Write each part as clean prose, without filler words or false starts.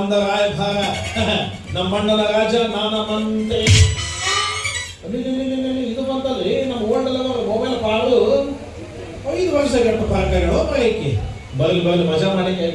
ಬಂದ ರಾಯಭಾರ ನಮ್ಮಣ್ಣನ ರಾಜ ನಾನಮಂತೆ ಇದು ಬಂತಲ್ಲಿ ನಮ್ಮ ಓಲ್ಡ್ ಮೊಬೈಲ್ ಪಾಳು 5 ವರ್ಷ ಗಂಟು ಪಾರ್ಕಗಳು ಮೈಕಿ ಬಲ್ ಮಜಾ ಮಾಡಿ ಕೈ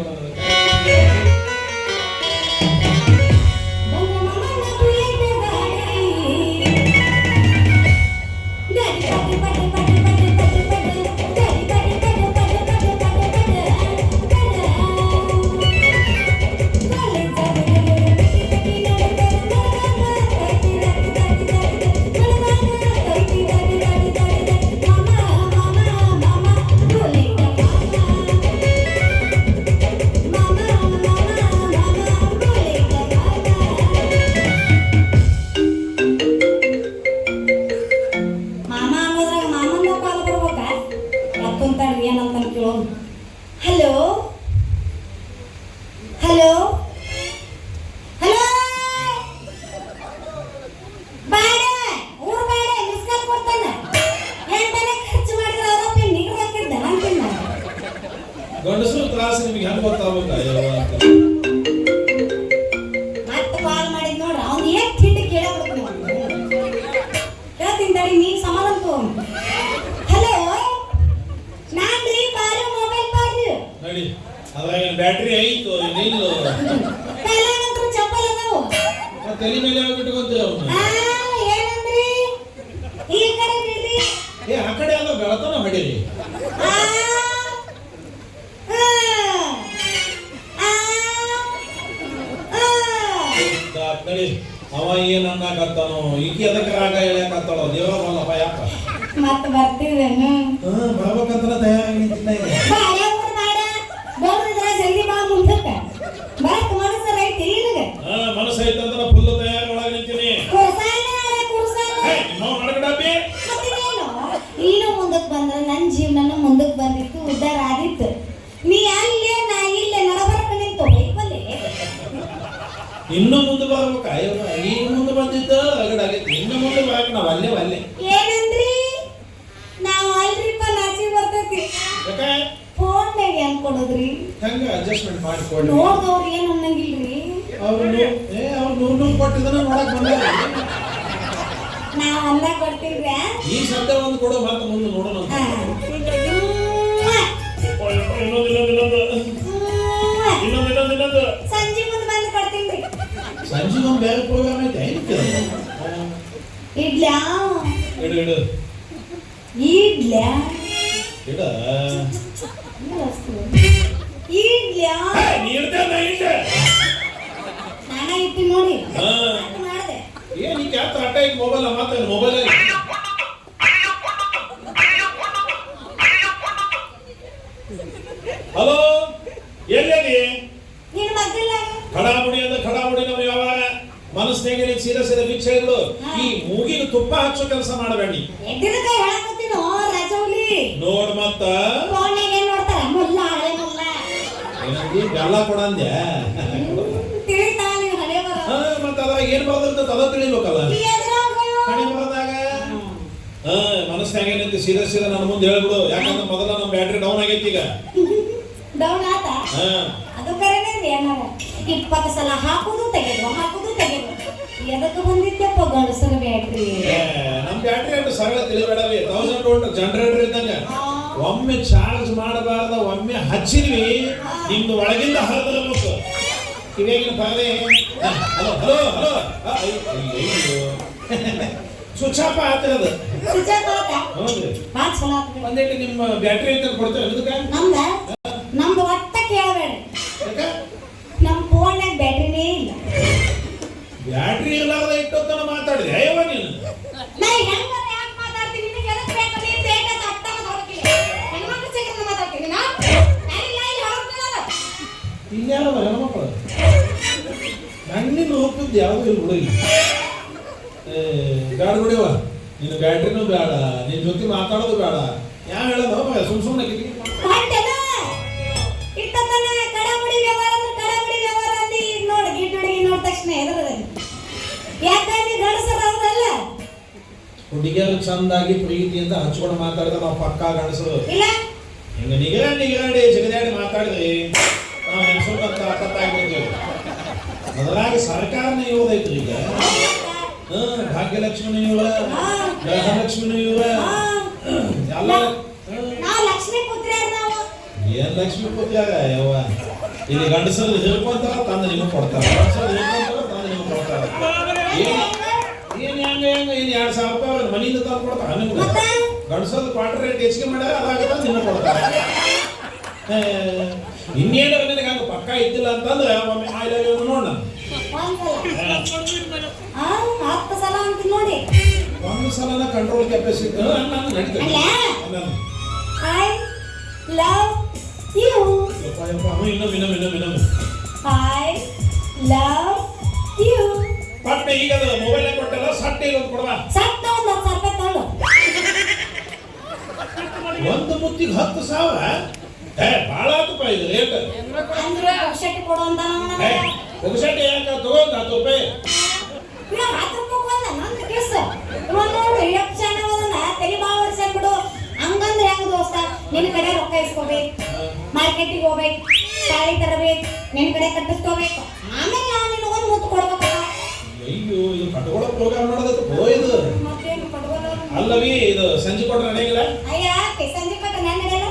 ಗಂಡಸರು ತ್ರಾಸ ನಿಮಗೆ ಹೆಂಗ್ ಗೊತ್ತಾಗ್ಬೇಕು ಮತ್ತೆ ಕಾಲ್ ಮಾಡಿದ್ ನೋಡ್ರ ಅವ್ನು ಏನ್ ತಿಂಡಿ ಕೇಳಬೇಕು ಹೇಳ್ತೀನಿ ತಡಿ ನೀನ್ ಸಮಾಧಾನ ತಗೊಂಡು ಹಲೋ ನಾನ್ರಿ ಬಾರು ಮೊಬೈಲ್ ಬಾರು ನೋಡಿ ಅದ್ರಾಗ ಬ್ಯಾಟ್ರಿ ಐತು ನಿಲ್ಲು ಕೈಲಾಗಂತೂ ಚಪ್ಪಲ್ ಅದಾವು ತಲೆ ಮೇಲೆ ಹೋಗ್ಬಿಟ್ಕೊಂತೀರ ಅವನ್ನ ಏನಂದ್ರಿ ಈ ಕಡೆ ಬಿಡ್ರಿ ಆ ಕಡೆ ಎಲ್ಲ ಬೆಳತನ ಹೊಡೀರಿ ನಡಿ ಅವ ಏನ್ ಅನ್ನಕತ್ತಾನೋ ಈಕಿ ಅದಕ್ಕೆ ರಾಗ ಹೇಳಕತ್ತಾಳೋ ದೇವರ ಬಲ್ಲಪ್ಪ ಯಾಕ ಮತ್ತೆ ಬರ್ತೀವೇನು ಬರ್ಬೇಕಂತ ತಯಾರಾಗಿ ನಿಂತಿನ ಇದೆ ಜಲ್ದಿ ಬಾ ಮುಂದಕ್ಕ ಬರಕ್ ಮನಸ್ಸು ಐತಿ ನಿನಗೆ ಮನಸ್ಸು ಐತಂದ್ರ ಫುಲ್ ತಯಾರಿ ಒಳಗೆ ನಿಂತೀನಿ ನೀನು ಮುಂದಕ್ಕೆ ಬಂದ್ರೆ ನನ್ನ ಜೀವನ ಮುಂದಕ್ಕೆ ಬಂದಿತ್ತು ಉದ್ದಾರ ಆದಿತ್ತು ನೀ ಅಲ್ಲೇ ನಾ ಇಲ್ಲೇ ನಡಬರಕ ನಿಂತು ಬೈಕಲ್ಲಿ ಇನ್ನು ಮುಂದೆ ಬರ್ಬೇಕ ಈಗ ಮುಂದೆ ಬಂದಿದ್ದ ರಗಡಾಗೈತಿ ಇನ್ನು ಮುಂದೆ ಬರಕ ನಾವ್ ಅಲ್ಲೇ ಏನಂದ್ರಿ ನಾವು ಅಲ್ರಿಪ್ಪ ನಾಚಿ ಬರ್ತೈತಿ ಫೋನ್ ಮ್ಯಾಗ ಏನ್ ಕೊಡೋದ್ರಿ ಹಂಗ ಅಡ್ಜಸ್ಟ್ಮೆಂಟ್ ಮಾಡಿಕೊಡಿ ನೋಡ್ದವ್ರು ಏನ್ ಅನ್ನಂಗಿಲ್ರಿ ಅವ್ರು ನೂರು ಕೊಟ್ಟಿದ್ದನ್ನ ನೋಡಕ್ ಬಂದಾರ ನಾವ್ ಅಲ್ಲ ಕೊಡ್ತೀವ್ರಿ ಈ ಶಬ್ದ ಒಂದು ಕೊಡೋ ಮಾತು ಮುಂದೆ ನೋಡೋಣ ಇನ್ನೊಂದು ಸಂಜೆ ಮುಂದೆ ಬಂದು ಕೊಡ್ತೀನಿ ಸಂಜೆ ಒಂದು ಬೇರೆ ಪ್ರೋಗ್ರಾಮ್ ಐತೆ ಇಡ್ಲ್ಯಾ ಇಡು ಇಡ್ಲ್ಯಾ ಇಡ ಇಡ್ಲ್ಯಾ ನಾನ ಇಟ್ಟು ನೋಡಿ ಮಾಡಿದೆ ಏನ್ ಈ ಕ್ಯಾತ್ ಅಟ್ಟ ಐತಿ ಮೊಬೈಲ್ ಮಾತಾಡ ಮೊಬೈಲ್ ಹಲೋ ಎಲ್ಲಿ ನಿನ್ ಮಗ್ಗಲ್ಲ ಖಡಾಬುಡಿ ಅಂದ್ರೆ ಖಡಾಬುಡಿ ನಾವು ಯಾವಾಗ ಮನಸ್ಸಿನಾಗೆ ನೀನು ಸೀದಾ ವೀಕ್ಷೆಗಳು ಈ ಮೂಗಿಗೆ ತುಪ್ಪ ಹಚ್ಚೋ ಕೆಲಸ ಮಾಡಬೇಡಿ ಎದ್ದಿನಕಾಯಿ ಹೇಳಕತ್ತೀನೋ ರಾಜೌಲಿ ನೋಡ್ ಮತ್ತ ಫೋನ್ಯಾಗ ಏನ್ ನೋಡ್ತಾರ ಮುಲ್ಲ ಹಳೆ ಮುಲ್ಲ ಏನಂದಿ ಬೆಲ್ಲ ಕೊಡಂದ್ಯ ತಿಳಿತಾ ನೀವು ಹಳೆ ಬರ ಮತ್ತ ಅದ್ರಾಗ ಏನ್ ಬರ್ತಂತ ಅದ ತಿಳಿಬೇಕಲ್ಲ ಹಣೆ ಬರದಾಗ ಮನಸ್ಸಿನಾಗೆ ನಿಂತು ಸೀದಾ ನನ್ನ ಮುಂದೆ ಹೇಳ್ಬಿಡು ಯಾಕಂದ್ರೆ ಮೊದಲ ನಮ್ಮ ಬ್ಯಾಟ್ರಿ ಡೌನ್ ಆಗೈತಿ ಈಗ ಡೌನ್ ಆತ ಅದು ಕರೆನೇ ಏನಾರ 20 ಸಲ ಹಾಕುದು ತೆಗೆದು ಎದಕ್ಕೆ ಬಂದಿದ್ದಪ್ಪ ಗಣಸರ ಬ್ಯಾಟ್ರಿ ನಮ್ ಬ್ಯಾಟ್ರಿ ಅಂತ ಸರಳ ತಿಳಿಬೇಡವಿ 1000 ವೋಲ್ಟ್ ಜನರೇಟರ್ ಇದ್ದಂಗ ಒಮ್ಮೆ ಚಾರ್ಜ್ ಮಾಡಬಾರ್ದ ಒಮ್ಮೆ ಹಚ್ಚಿದ್ವಿ ನಿಮ್ದು ಒಳಗಿಂದ ಹರಿದಿರಬೇಕು ಕಿವಿಯಾಗಿನ ಪರದೆ ಹಲೋ ಸ್ವಿಚ್ ಆಫ್ ಆಗ್ತಿರೋದು ಒಂದೇಟು ನಿಮ್ಮ ಬ್ಯಾಟ್ರಿ ಐತೆ ಕೊಡ್ತೇವೆ ಅದಕ್ಕೆ ನಮ್ದು ಒಟ್ಟ ಕೇಳಬೇಡ ನಮ್ಮ ಫೋನ್ಯಾಗ ಬ್ಯಾಟ್ರಿನೇ ಇಲ್ಲ ಬ್ಯಾಟ್ರಿ ಇರಲಾರ್ದ ಇಟ್ಟೊತ್ತನ ಮಾತಾಡಿದೆ ಅಯ್ಯವ ನೀನು ನಾ ಹೆಂಗರ ಯಾಕೆ ಮಾತಾಡ್ತೀನಿ ನಿನಗೆ ಎದಕ್ಕೆ ಬೇಕು ನೀನು ಬೇಕಂತ ಅರ್ಥ ಮಾಡ್ಕೊಳಕಿಲ್ಲ ಹೆಣ್ಮಕ್ಳು ಸಿಕ್ಕಂತ ಮಾತಾಡ್ತೀನಿ ನಾನಿಲ್ಲ ಇಲ್ಲಿ ಹೊರಡ್ಕೊಳ್ಳಲ್ಲ ಇನ್ಯಾರವ ಹೆಣ್ಮಕ್ಳು ನನ್ನಿಂದ ಹೋಗ್ತಿದ್ದು ಯಾವುದೂ ಇಲ್ಲ ಹುಡುಗಿ ಬ್ಯಾಡ ಬಿಡಿವ ನೀನು ಬ್ಯಾಟ್ರಿನೂ ಬೇಡ ನಿನ್ನ ಜೊತೆ ಮಾತಾಡೋದು ಬೇಡ ಯಾವ ಹೇಳೋದು ಸುಮ್ಮನೆ ಕಿಟಕಿ ಹುಡುಗಿಯರು ಚಂದಾಗಿ ಪ್ರೀತಿಯಿಂದ ಹಚ್ಕೊಂಡು ಮಾತಾಡಿದ್ರೆ ನಾವು ಪಕ್ಕಾ ಗಂಡಸರು ಹಿಂಗ ನಿಗರಾಡಿ ಜಗದಾಡಿ ಮಾತಾಡಿದ್ರಿ ನಾವು ಹೆಂಗಸರು ಅಂತ ಅರ್ಥಾಗ್ಬಿಡ್ತೇವೆ ಅದ್ರಾಗ ಸರ್ಕಾರನೇ ಇವ್ರದೈತ್ರಿ ಈಗ. ಭಾಗ್ಯಲಕ್ಷ್ಮಿನೂ ಇವ್ರ, ಗೃಹಲಕ್ಷ್ಮಿನೂ ಇವ್ರ, ಎಲ್ಲ. ನಾವು ಲಕ್ಷ್ಮೀ ಪುತ್ರ ನಾವು. ಏನ್ ಲಕ್ಷ್ಮೀ ಪುತ್ರಾಗ ಯವ್ವ, ಇಲ್ಲಿ ಗಂಡಸರು ಹಿಡ್ಕೊಂತಾರ ತಂದು ನಿಮಗೆ ಕೊಡ್ತಾರ, ಗಂಡಸರು ಹಿಡ್ಕೊಂತಾರ ತಂದು ನಿಮಗೆ ಕೊಡ್ತಾರ. ಏನ್ ಹೆಂಗ ಹೆಂಗ ಇನ್ 2,000 ರೂಪಾಯಿ ಅವ್ರ ಮನೆಯಿಂದ ತಂದು ಕೊಡ್ತಾರ ನಿಮ್ಗೆ. ಗಂಡಸದ ಕ್ವಾರ್ಟರ್ ರೇಟ್ ಹೆಚ್ಚಿಗೆ ಮಾಡ್ಯಾರ, ಅದಾಗ ನಿಮಗೆ ಕೊಡ್ತಾರ. ಇನ್ನೇನು ನಿನಗೆ ಹಂಗ ಪಕ್ಕ ಇದ್ದಿಲ್ಲ ಅಂತಂದ್ರೆ ಒಮ್ಮೆ ನೋಡ ಹತ್ತು ಸಲ ಅಂತ ನೋಡಿ ಒಂದು ಸಲ ಕಂಟ್ರೋಲ್ ಕೆಪಾಸಿಟಿ ನಡೀತದೆ. I love you. ಇನ್ನೊಮ್ಮೆ ಐ ಲವ್ ಯು. ಪಟ್ಟೆ ಈಗ ಮೊಬೈಲ್ ಕೊಟ್ಟಲ್ಲ, ಸಟ್ಟೆ ಒಂದು ಕೊಡುವ. ಸಟ್ಟ ಒಂದು 10,000 ತಗೊಳ್ಳು. ಒಂದು ಮುತ್ತಿಗೆ 10,000. ಭಾಳ ಆತಪ್ಪ ಇದು ರೇಟ್. ಅಂದ್ರೆ ಒಗ್ಸಟ್ಟಿ ಕೊಡು ಅಂತ ಒಗ್ಸಟ್ಟಿ ಯಾಕ ತಗೊಂಡ್ 10 ರೂಪಾಯಿ. 10 ರೂಪಾಯಿ ನಂದು ಕೇಸ್ ನೋಡಿ. ಎಷ್ಟು ಚೆನ್ನಾಗದನ್ನ ತಲೆ ಭಾಳ ವರ್ಷ ಬಿಡು. ಹಂಗಂದ್ರೆ ಹೆಂಗ ದೋಸ್ತ, ನಿನ್ನ ಕಡೆ ರೊಕ್ಕ ಇಸ್ಕೋಬೇಕು, ಮಾರ್ಕೆಟಿಗೆ ಹೋಗ್ಬೇಕು, ಸಾಳಿ ತರಬೇಕು, ನಿನ್ನ ಕಡೆ ಕಟ್ಟಿಸ್ಕೋಬೇಕು, ಆಮೇಲೆ ನಾನು ನಿನ್ನ ಒಂದು ಮುತ್ತು ಕೊಡ್ಬೇಕಲ್ಲ. ಅಯ್ಯೋ, ಇದು ಕಟ್ಕೊಳ್ಳೋ ಪ್ರೋಗ್ರಾಮ್ ಮಾಡೋದಕ್ಕೆ ಬರೋ ಇದು. ಮತ್ತೇನು ಕಟ್ಕೊಳ್ಳೋ ಅಲ್ಲವಿ, ಇದು ಸಂಜೆ ಕೊಟ್ರೆ ನಡೆಯಂಗಿಲ್ಲ. ಅಯ್ಯ ಸಂಜೆ ಕೊಟ್ಟ ನಾನು ನಡೆಯಲ್ಲ.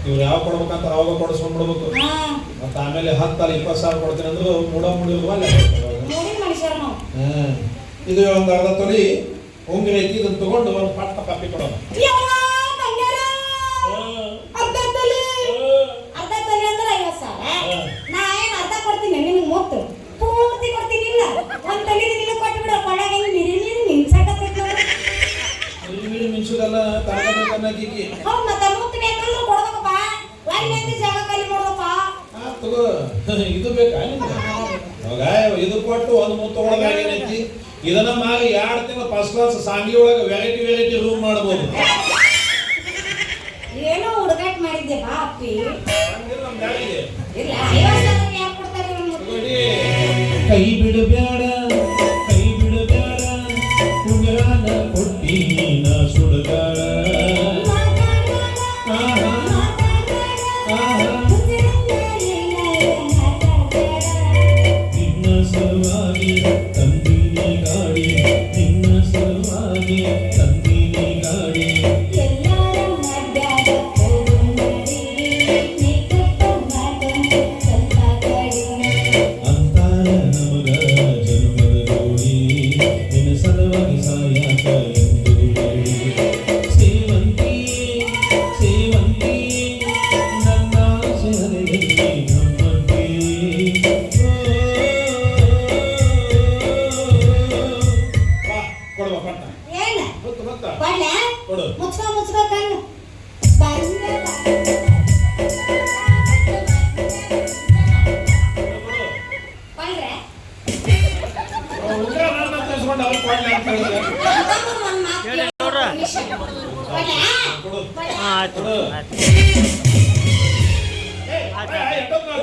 ಇವ್ರು ಯಾವ ಕೊಡ್ಬೇಕಂತ ಅವಾಗ ಕೊಡಿಸ್ಕೊಂಡ್ಬಿಡ್ಬೇಕು. ಮತ್ತೆ ಆಮೇಲೆ 10 20,000 ಕೊಡ್ತೀನಿ ಅಂದ್ರೆ ಮೂಡಿಲ್ವಲ್ಲ. ಮನುಷ್ಯರು ನಾವು. ಇದು ಒಂದು ಅರ್ಧ ತೊಲಿ ಉಂಗಿರ ಐತಿ, ಇದನ್ನ ತಗೊಂಡು ಒಂದು ಪಟ್ಟ ಕಾಪಿ ಕೊಡೋಣ. ಅರ್ಧ ತೊಲೆ ಅಂದ್ರೆ 50,000. ನಾ ಏನು ಅರ್ಧ ಕೊಡ್ತೀನಿ ನಿನಗೆ, ಮುತ್ತು ಪೂರ್ತಿ ಕೊಡ್ತೀನಿ. ಇಲ್ಲ ಒಂದು ತೊಲೆ ನಿನಗೆ ಕೊಟ್ಟು ಬಿಡು. ಕೊಡಾಗ ನೀರು ಮಿಂಚಾಕತ್ತೈತಿ. ಮಿಂಚುದಲ್ಲ, ತರಗತಿ. ಹೌದು, ಮತ್ತೆ ಮುತ್ತು ಬೇಕಂದ್ರೆ ಕೊಡ್ಬೇಕಪ್ಪ. ಒಂದೊಂದು ಜಾಗ ಖಾಲಿ ಮಾಡೋದಪ್ಪ. ತಗೋ, ಇದು ಬೇಕಾ ನಿಮ್ಗೆ? ಇದು ಕೊಟ್ಟು ಒಂದು ಮುತ್ತು ಒಳಗಾಗೇನೈತಿ. ಇದನ್ನ ಮಾರಿ 2 ತಿಂಗಳು ಫಸ್ಟ್ ಕ್ಲಾಸ್ ಸಾಂಗ್ಲಿ ಒಳಗೆ ವೆರೈಟಿ ರೂಮ್ ಮಾಡ್ಬೋದು. ಏನೋ ಹುಡುಗಾಟ ಮಾಡಿದ್ದೆ ಬಾ ಅಪ್ಪಿ. ಕೈ ಬಿಡಬೇಡ, ಕೈ ಬಿಡಬೇಡ, ಉಂಗರಾನ ಕೊಟ್ಟಿ ನಾ ಸುಡಬೇಡ. ನಿನ್ನ ಸಲುವಾಗಿ ತಂದಿನಿ ಗಾಡಿ, ನಿನ್ನ ಸಲುವಾಗಿ ತಂದಿನಿ ಗಾಡಿ. ಅಂತಾರ ನಮಗ ಜನ್ಮದ ಜೋಡಿ, ನಿನ್ನ ಸಲುವಾಗಿ ಸಾಯಾಕ ಎಂದು ಹೇಳಿ. ಸೇವಂತಿ ಸೇವಂತಿ ನನ್ನ ಸೆಹರೆಯಲ್ಲಿ ನಮ್ಮಂತೆ. ಕೊಡುವ ಪಟ್ಟ ಏನು ಗೊತ್ತ ಕೊಡ್ಲ? ಕೊಡು. ಮುಚ್ಕೋ ಕಣ್ಣು ಕೊಡ್ರೆ ಉಂಗ್ರ ನನ್ನ ತರಿಸ್ಕೊಂಡು ಅವ್ರು ಕೊಡ್ಲಿ ಅಂತ ಹೇಳಿದ್ರೆ. ಕೊಡು. ಕೊಡು. ಎಷ್ಟೊತ್ತು